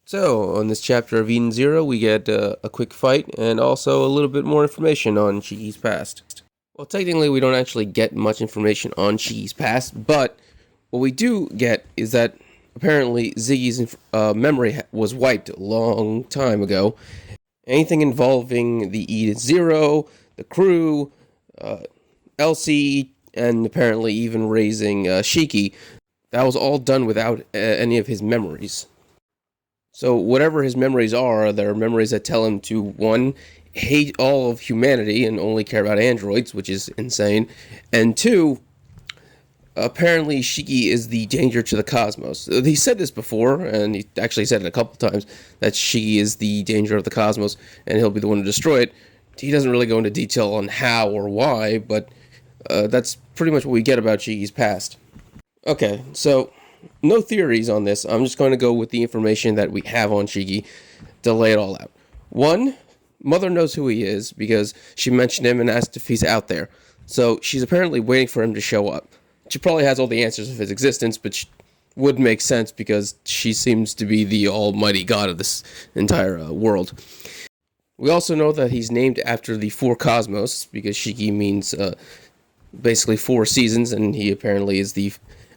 So, on this chapter of Eden Zero, we get a quick fight and also a little bit more information on Shiki's past. Well, technically, we don't actually get much information on Shiki's past, but what we do get is that apparently Ziggy's memory was wiped a long time ago. Anything involving the Eden Zero, the crew, Elsie, and apparently even raising Shiki, that was all done without any of his memories. So whatever his memories are, they're memories that tell him to, one, hate all of humanity and only care about androids, which is insane, and two, apparently Shiki is the danger to the cosmos. He said this before, and he actually said it a couple times, that Shiki is the danger of the cosmos, and he'll be the one to destroy it. He doesn't really go into detail on how or why, but that's pretty much what we get about Shiki's past. Okay, so no theories on this. I'm just going to go with the information that we have on Shiki to lay it all out. One, Mother knows who he is because she mentioned him and asked if he's out there. So she's apparently waiting for him to show up. She probably has all the answers of his existence, but would make sense because she seems to be the almighty god of this entire world. We also know that he's named after the four cosmos because Shiki means basically 4 seasons, and he apparently is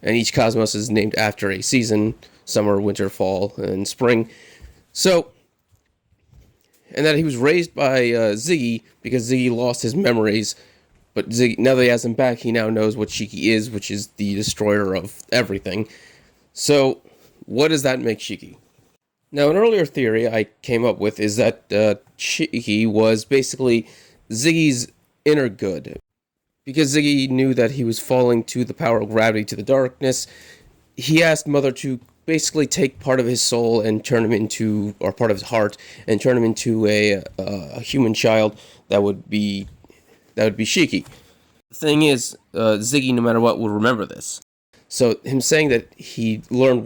and each cosmos is named after a season: summer, winter, fall, and spring. So, and that he was raised by Ziggy because Ziggy lost his memories, but Ziggy, now that he has him back, he now knows what Shiki is, which is the destroyer of everything. So, what does that make Shiki? Now, an earlier theory I came up with is that Shiki was basically Ziggy's inner good. Because Ziggy knew that he was falling to the power of gravity, to the darkness, he asked Mother to basically take part of his soul and turn him into, or part of his heart, and turn him into a human child that would be Shiki. The thing is, Ziggy, no matter what, will remember this. So him saying that he remembered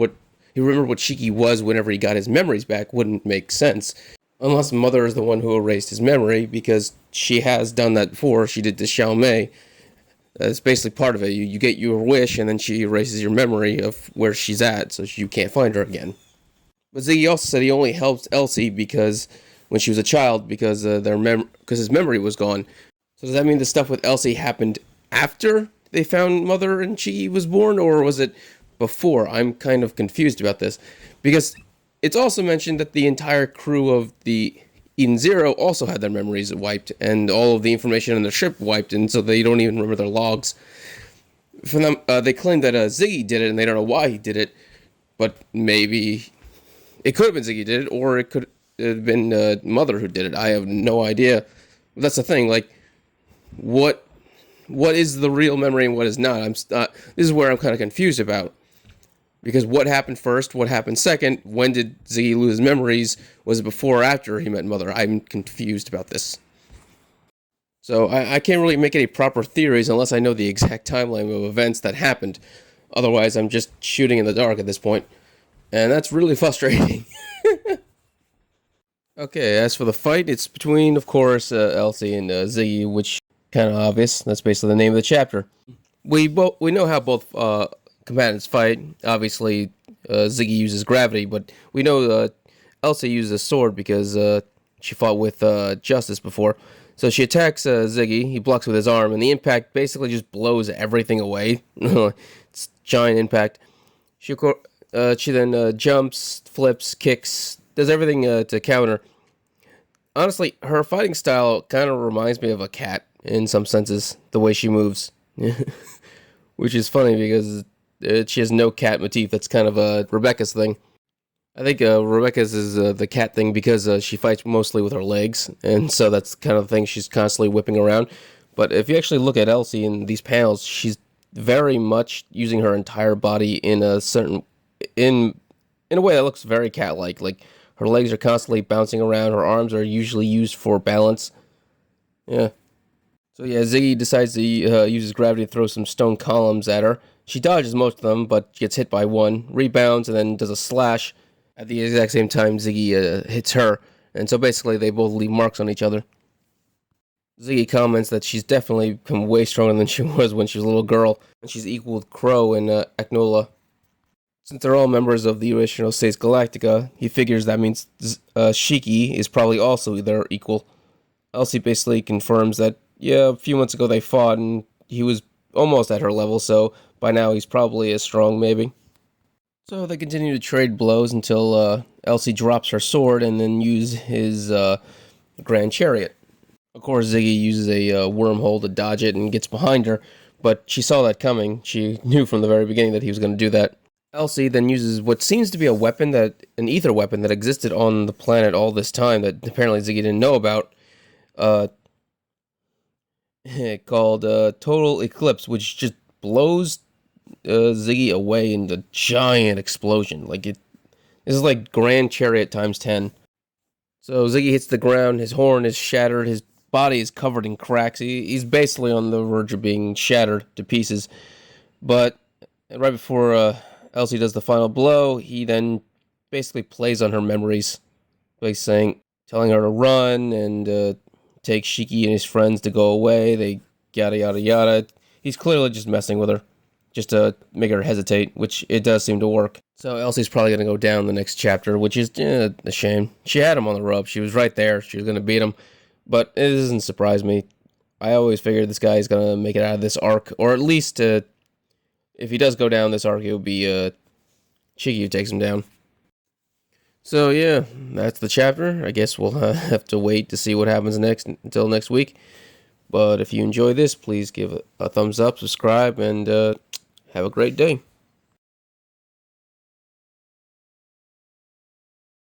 what Shiki was whenever he got his memories back wouldn't make sense. Unless Mother is the one who erased his memory, because she has done that before. She did to Xiao Mei. It's basically part of it. You get your wish, and then she erases your memory of where she's at, so you can't find her again. But Ziggy also said he only helped Elsie because when she was a child, because his memory was gone. So does that mean the stuff with Elsie happened after they found Mother and she was born, or was it before? I'm kind of confused about this, because it's also mentioned that the entire crew of the Eden Zero also had their memories wiped, and all of the information on their ship wiped, and so they don't even remember their logs. For them, they claim that Ziggy did it, and they don't know why he did it, but maybe it could have been Ziggy did it, or it could have been Mother who did it. I have no idea. But that's the thing, like, what is the real memory and what is not? This is where I'm kind of confused about. Because what happened first? What happened second? When did Ziggy lose his memories? Was it before or after he met Mother? I'm confused about this. So I can't really make any proper theories unless I know the exact timeline of events that happened. Otherwise, I'm just shooting in the dark at this point. And that's really frustrating. Okay, as for the fight, it's between, of course, Elsie and Ziggy, which kind of obvious. That's basically the name of the chapter. We know how both combatants fight. Obviously, Ziggy uses gravity, but we know Elsie uses a sword because she fought with Justice before. So she attacks Ziggy. He blocks with his arm, and the impact basically just blows everything away. It's a giant impact. She then jumps, flips, kicks, does everything to counter. Honestly, her fighting style kind of reminds me of a cat in some senses, the way she moves. Which is funny because she has no cat motif. That's kind of Rebecca's thing. I think Rebecca's is the cat thing because she fights mostly with her legs, and so that's kind of the thing she's constantly whipping around. But if you actually look at Elsie in these panels, she's very much using her entire body in a way that looks very cat-like. Like, her legs are constantly bouncing around. Her arms are usually used for balance. Yeah. So yeah, Ziggy decides to use his gravity to throw some stone columns at her. She dodges most of them, but gets hit by one, rebounds, and then does a slash. At the exact same time, Ziggy hits her, and so basically they both leave marks on each other. Ziggy comments that she's definitely become way stronger than she was when she was a little girl, and she's equal with Crow and Agnola. Since they're all members of the original States Galactica, he figures that means Shiki is probably also their equal. Elsie basically confirms that, yeah, a few months ago they fought and he was almost at her level, so by now he's probably as strong, maybe. So they continue to trade blows until Elsie drops her sword and then use his Grand Chariot. Of course, Ziggy uses a wormhole to dodge it and gets behind her, but she saw that coming. She knew from the very beginning that he was going to do that. Elsie then uses what seems to be an ether weapon that existed on the planet all this time that apparently Ziggy didn't know about, uh, called Total Eclipse, which just blows Ziggy away in the giant explosion. This is like Grand Chariot times 10. So Ziggy hits the ground, his horn is shattered, his body is covered in cracks. He's basically on the verge of being shattered to pieces. But right before Elsie does the final blow, he then basically plays on her memories by telling her to run and take Shiki and his friends to go away. They yada yada yada. He's clearly just messing with her, just to make her hesitate, which it does seem to work. So Elsie's probably going to go down the next chapter, which is a shame. She had him on the rope. She was right there. She was going to beat him. But it doesn't surprise me. I always figured this guy's going to make it out of this arc. Or at least, if he does go down this arc, it will be Shiki who takes him down. So yeah, that's the chapter. I guess we'll have to wait to see what happens next until next week. But if you enjoy this, please give a thumbs up, subscribe, and have a great day.